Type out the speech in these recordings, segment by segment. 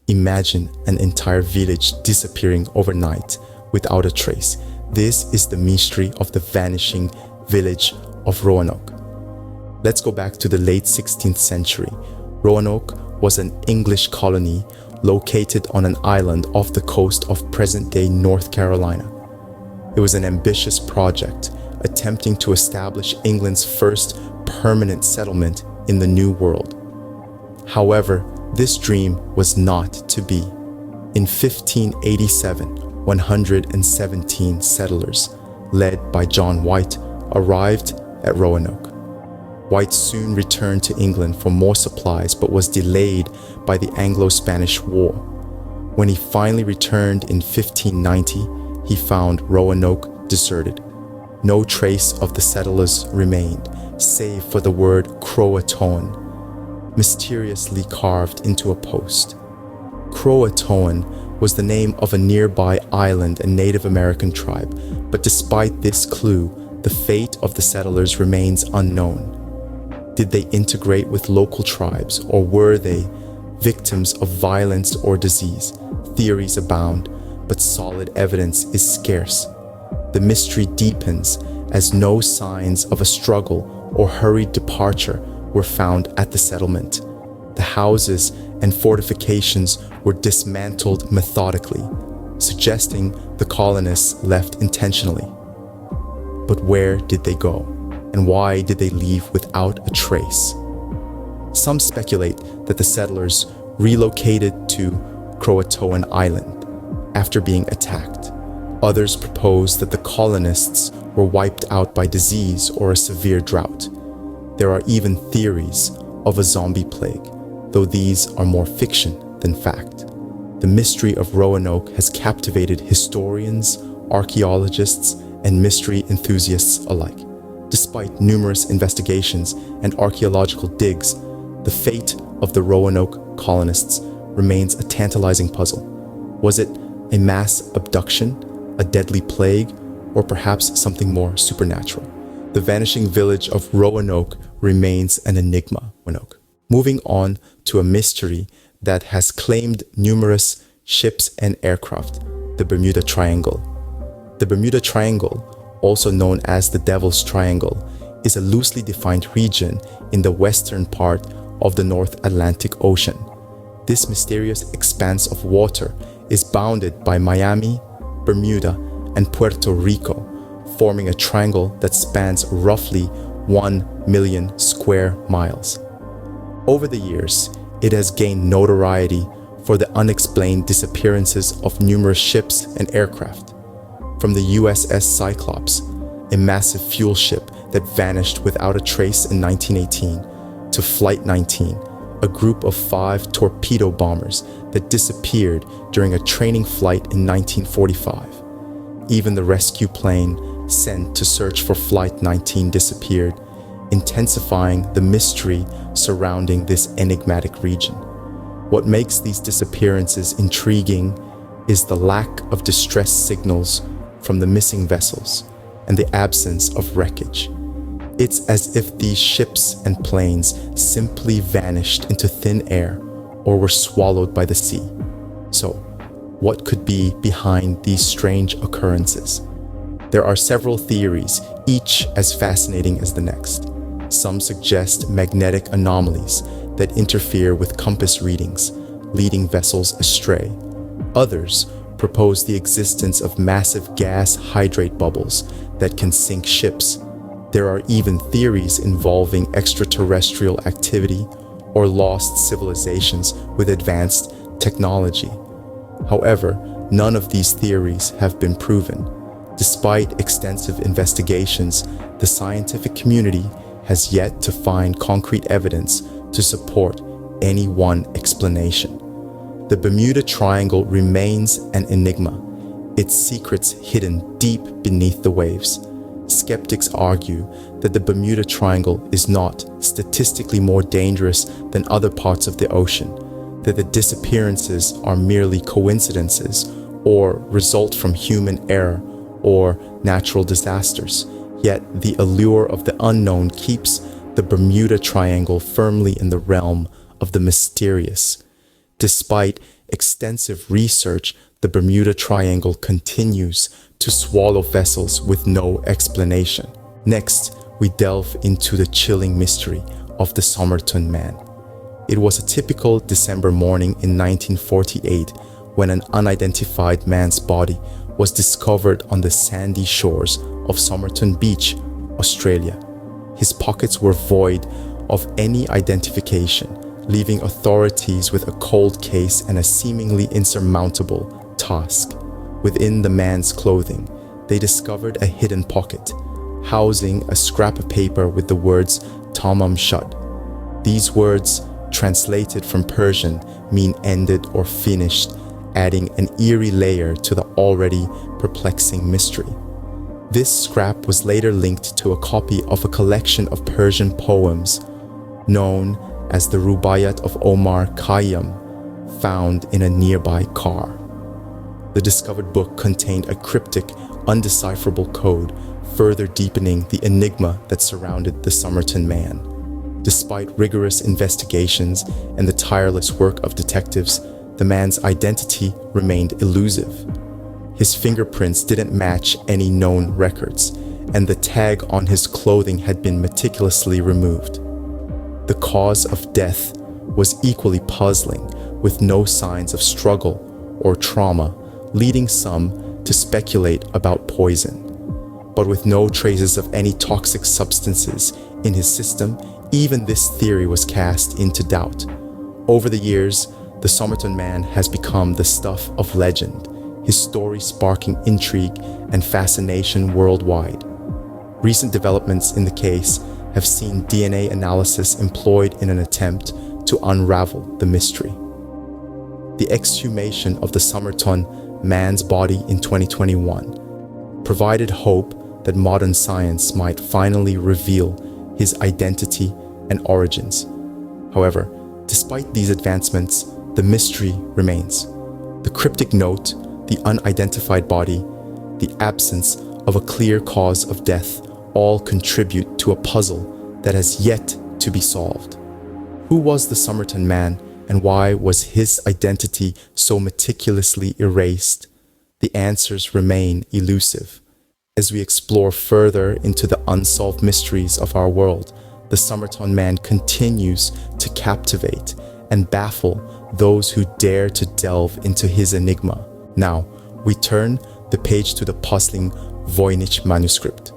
Imagine an entire village disappearing overnight without a trace. This is the mystery of the vanishing village of Roanoke. Let's go back to the late 16th century. Roanoke was an English colony located on an island off the coast of present-day North Carolina. It was an ambitious project attempting to establish England's first permanent settlement in the New World. However, this dream was not to be. In 1587, 117 settlers, led by John White, arrived at Roanoke. White soon returned to England for more supplies but was delayed by the Anglo-Spanish War. When he finally returned in 1590, he found Roanoke deserted. No trace of the settlers remained, save for the word Croatoan, mysteriously carved into a post. Croatoan was the name of a nearby island and Native American tribe, but despite this clue, the fate of the settlers remains unknown. Did they integrate with local tribes, or were they victims of violence or disease? Theories abound, but solid evidence is scarce. The mystery deepens as no signs of a struggle or hurried departure were found at the settlement. The houses and fortifications were dismantled methodically, suggesting the colonists left intentionally. But where did they go, and why did they leave without a trace? Some speculate that the settlers relocated to Croatoan Island after being attacked. Others propose that the colonists were wiped out by disease or a severe drought. There are even theories of a zombie plague, though these are more fiction than fact. The mystery of Roanoke has captivated historians, archaeologists, and mystery enthusiasts alike. Despite numerous investigations and archaeological digs, the fate of the Roanoke colonists remains a tantalizing puzzle. Was it a mass abduction, a deadly plague, or perhaps something more supernatural? The vanishing village of Roanoke remains an enigma. Moving on to a mystery that has claimed numerous ships and aircraft, the Bermuda Triangle. The Bermuda Triangle, also known as the Devil's Triangle, is a loosely defined region in the western part of the North Atlantic Ocean. This mysterious expanse of water is bounded by Miami, Bermuda, and Puerto Rico, forming a triangle that spans roughly 1 million square miles. Over the years, it has gained notoriety for the unexplained disappearances of numerous ships and aircraft. From the USS Cyclops, a massive fuel ship that vanished without a trace in 1918, to Flight 19, a group of 5 torpedo bombers that disappeared during a training flight in 1945. Even the rescue plane sent to search for Flight 19 disappeared, intensifying the mystery surrounding this enigmatic region. What makes these disappearances intriguing is the lack of distress signals from the missing vessels and the absence of wreckage. It's as if these ships and planes simply vanished into thin air or were swallowed by the sea. So, what could be behind these strange occurrences? There are several theories, each as fascinating as the next. Some suggest magnetic anomalies that interfere with compass readings, leading vessels astray. Others propose the existence of massive gas hydrate bubbles that can sink ships. There are even theories involving extraterrestrial activity or lost civilizations with advanced technology. However, none of these theories have been proven. Despite extensive investigations, the scientific community has yet to find concrete evidence to support any one explanation. The Bermuda Triangle remains an enigma, its secrets hidden deep beneath the waves. Skeptics argue that the Bermuda Triangle is not statistically more dangerous than other parts of the ocean, that the disappearances are merely coincidences or result from human error or natural disasters. Yet the allure of the unknown keeps the Bermuda Triangle firmly in the realm of the mysterious. Despite extensive research, the Bermuda Triangle continues to swallow vessels with no explanation. Next, we delve into the chilling mystery of the Somerton Man. It was a typical December morning in 1948 when an unidentified man's body was discovered on the sandy shores of Somerton Beach, Australia. His pockets were void of any identification, leaving authorities with a cold case and a seemingly insurmountable task. Within the man's clothing, they discovered a hidden pocket, housing a scrap of paper with the words "Tamam Shud." These words, translated from Persian, mean ended or finished, adding an eerie layer to the already perplexing mystery. This scrap was later linked to a copy of a collection of Persian poems known as the Rubaiyat of Omar Khayyam, found in a nearby car. The discovered book contained a cryptic, undecipherable code, further deepening the enigma that surrounded the Somerton Man. Despite rigorous investigations and the tireless work of detectives, the man's identity remained elusive. His fingerprints didn't match any known records, and the tag on his clothing had been meticulously removed. The cause of death was equally puzzling, with no signs of struggle or trauma, leading some to speculate about poison. But with no traces of any toxic substances in his system, even this theory was cast into doubt. Over the years, the Somerton Man has become the stuff of legend, his story sparking intrigue and fascination worldwide. Recent developments in the case have seen DNA analysis employed in an attempt to unravel the mystery. The exhumation of the Somerton Man's body in 2021 provided hope that modern science might finally reveal his identity and origins. However, despite these advancements, the mystery remains. The cryptic note, the unidentified body, the absence of a clear cause of death all contribute to a puzzle that has yet to be solved. Who was the Somerton Man, and why was his identity so meticulously erased? The answers remain elusive. As we explore further into the unsolved mysteries of our world, the Somerton Man continues to captivate and baffle those who dare to delve into his enigma. Now, we turn the page to the puzzling Voynich manuscript.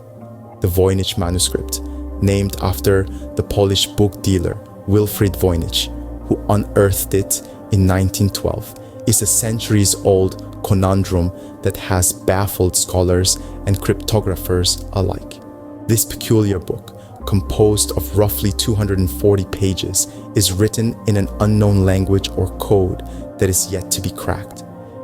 The Voynich manuscript, named after the Polish book dealer Wilfrid Voynich, who unearthed it in 1912, is a centuries-old conundrum that has baffled scholars and cryptographers alike. This peculiar book, composed of roughly 240 pages, is written in an unknown language or code that is yet to be cracked.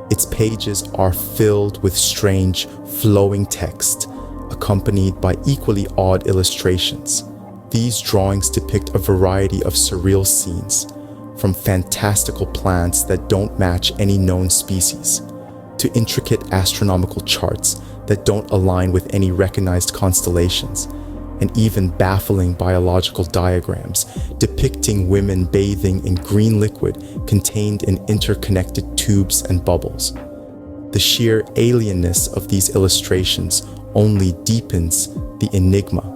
Its pages are filled with strange, flowing text, accompanied by equally odd illustrations. These drawings depict a variety of surreal scenes, from fantastical plants that don't match any known species, to intricate astronomical charts that don't align with any recognized constellations, and even baffling biological diagrams depicting women bathing in green liquid contained in interconnected tubes and bubbles. The sheer alienness of these illustrations only deepens the enigma.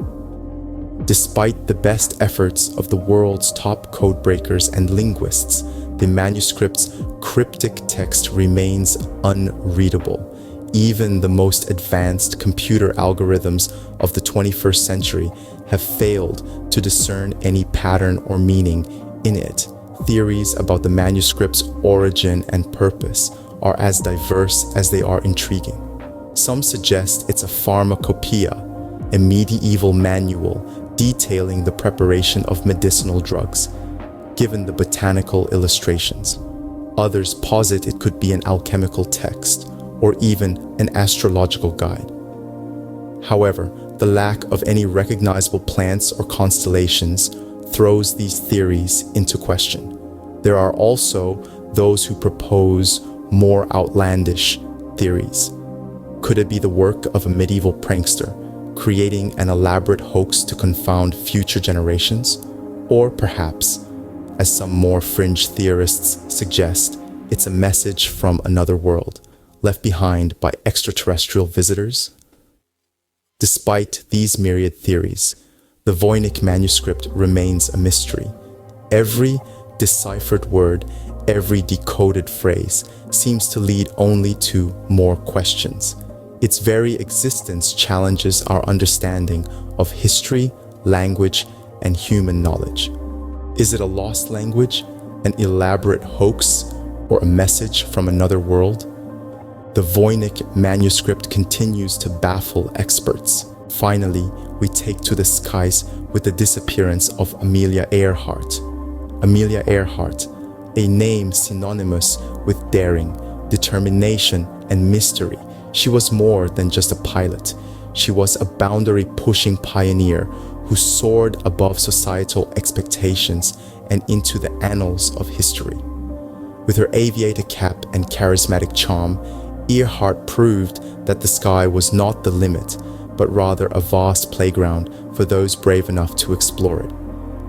Despite the best efforts of the world's top codebreakers and linguists, the manuscript's cryptic text remains unreadable. Even the most advanced computer algorithms of the 21st century have failed to discern any pattern or meaning in it. Theories about the manuscript's origin and purpose are as diverse as they are intriguing. Some suggest it's a pharmacopoeia, a medieval manual detailing the preparation of medicinal drugs, given the botanical illustrations. Others posit it could be an alchemical text, or even an astrological guide. However, the lack of any recognizable plants or constellations throws these theories into question. There are also those who propose more outlandish theories. Could it be the work of a medieval prankster, creating an elaborate hoax to confound future generations? Or perhaps, as some more fringe theorists suggest, it's a message from another world, left behind by extraterrestrial visitors? Despite these myriad theories, the Voynich manuscript remains a mystery. Every deciphered word, every decoded phrase seems to lead only to more questions. Its very existence challenges our understanding of history, language, and human knowledge. Is it a lost language, an elaborate hoax, or a message from another world? The Voynich manuscript continues to baffle experts. Finally, we take to the skies with the disappearance of Amelia Earhart. Amelia Earhart, a name synonymous with daring, determination, and mystery. She was more than just a pilot. She was a boundary-pushing pioneer who soared above societal expectations and into the annals of history. With her aviator cap and charismatic charm, Earhart proved that the sky was not the limit, but rather a vast playground for those brave enough to explore it.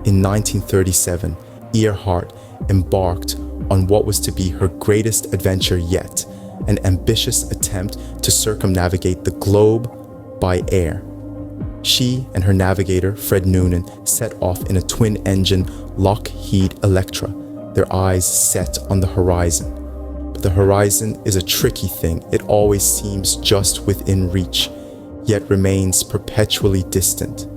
In 1937, Earhart embarked on what was to be her greatest adventure yet, an ambitious attempt to circumnavigate the globe by air. She and her navigator, Fred Noonan, set off in a twin-engine Lockheed Electra, their eyes set on the horizon. But the horizon is a tricky thing. It always seems just within reach, yet remains perpetually distant.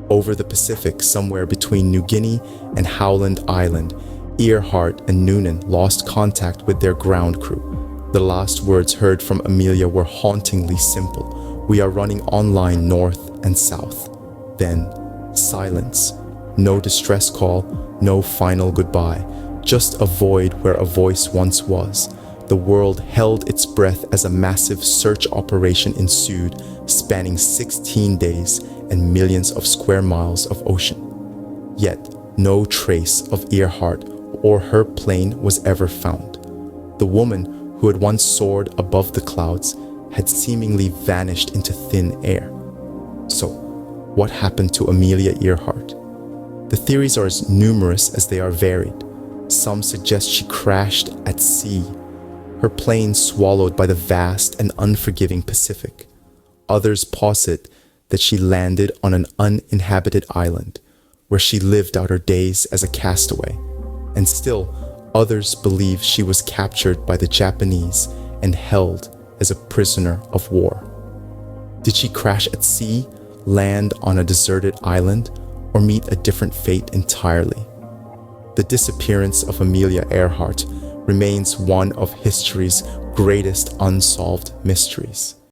Over the Pacific, somewhere between New Guinea and Howland Island, Earhart and Noonan lost contact with their ground crew. The last words heard from Amelia were hauntingly simple. "We are running online north and south." Then, silence. No distress call, no final goodbye. Just a void where a voice once was. The world held its breath as a massive search operation ensued, spanning 16 days and millions of square miles of ocean. Yet, no trace of Earhart or her plane was ever found. The woman who had once soared above the clouds had seemingly vanished into thin air. So, what happened to Amelia Earhart? The theories are as numerous as they are varied. Some suggest she crashed at sea, her plane swallowed by the vast and unforgiving Pacific. Others posit that she landed on an uninhabited island, where she lived out her days as a castaway. And still, others believe she was captured by the Japanese and held as a prisoner of war. Did she crash at sea, land on a deserted island, or meet a different fate entirely? The disappearance of Amelia Earhart remains one of history's greatest unsolved mysteries.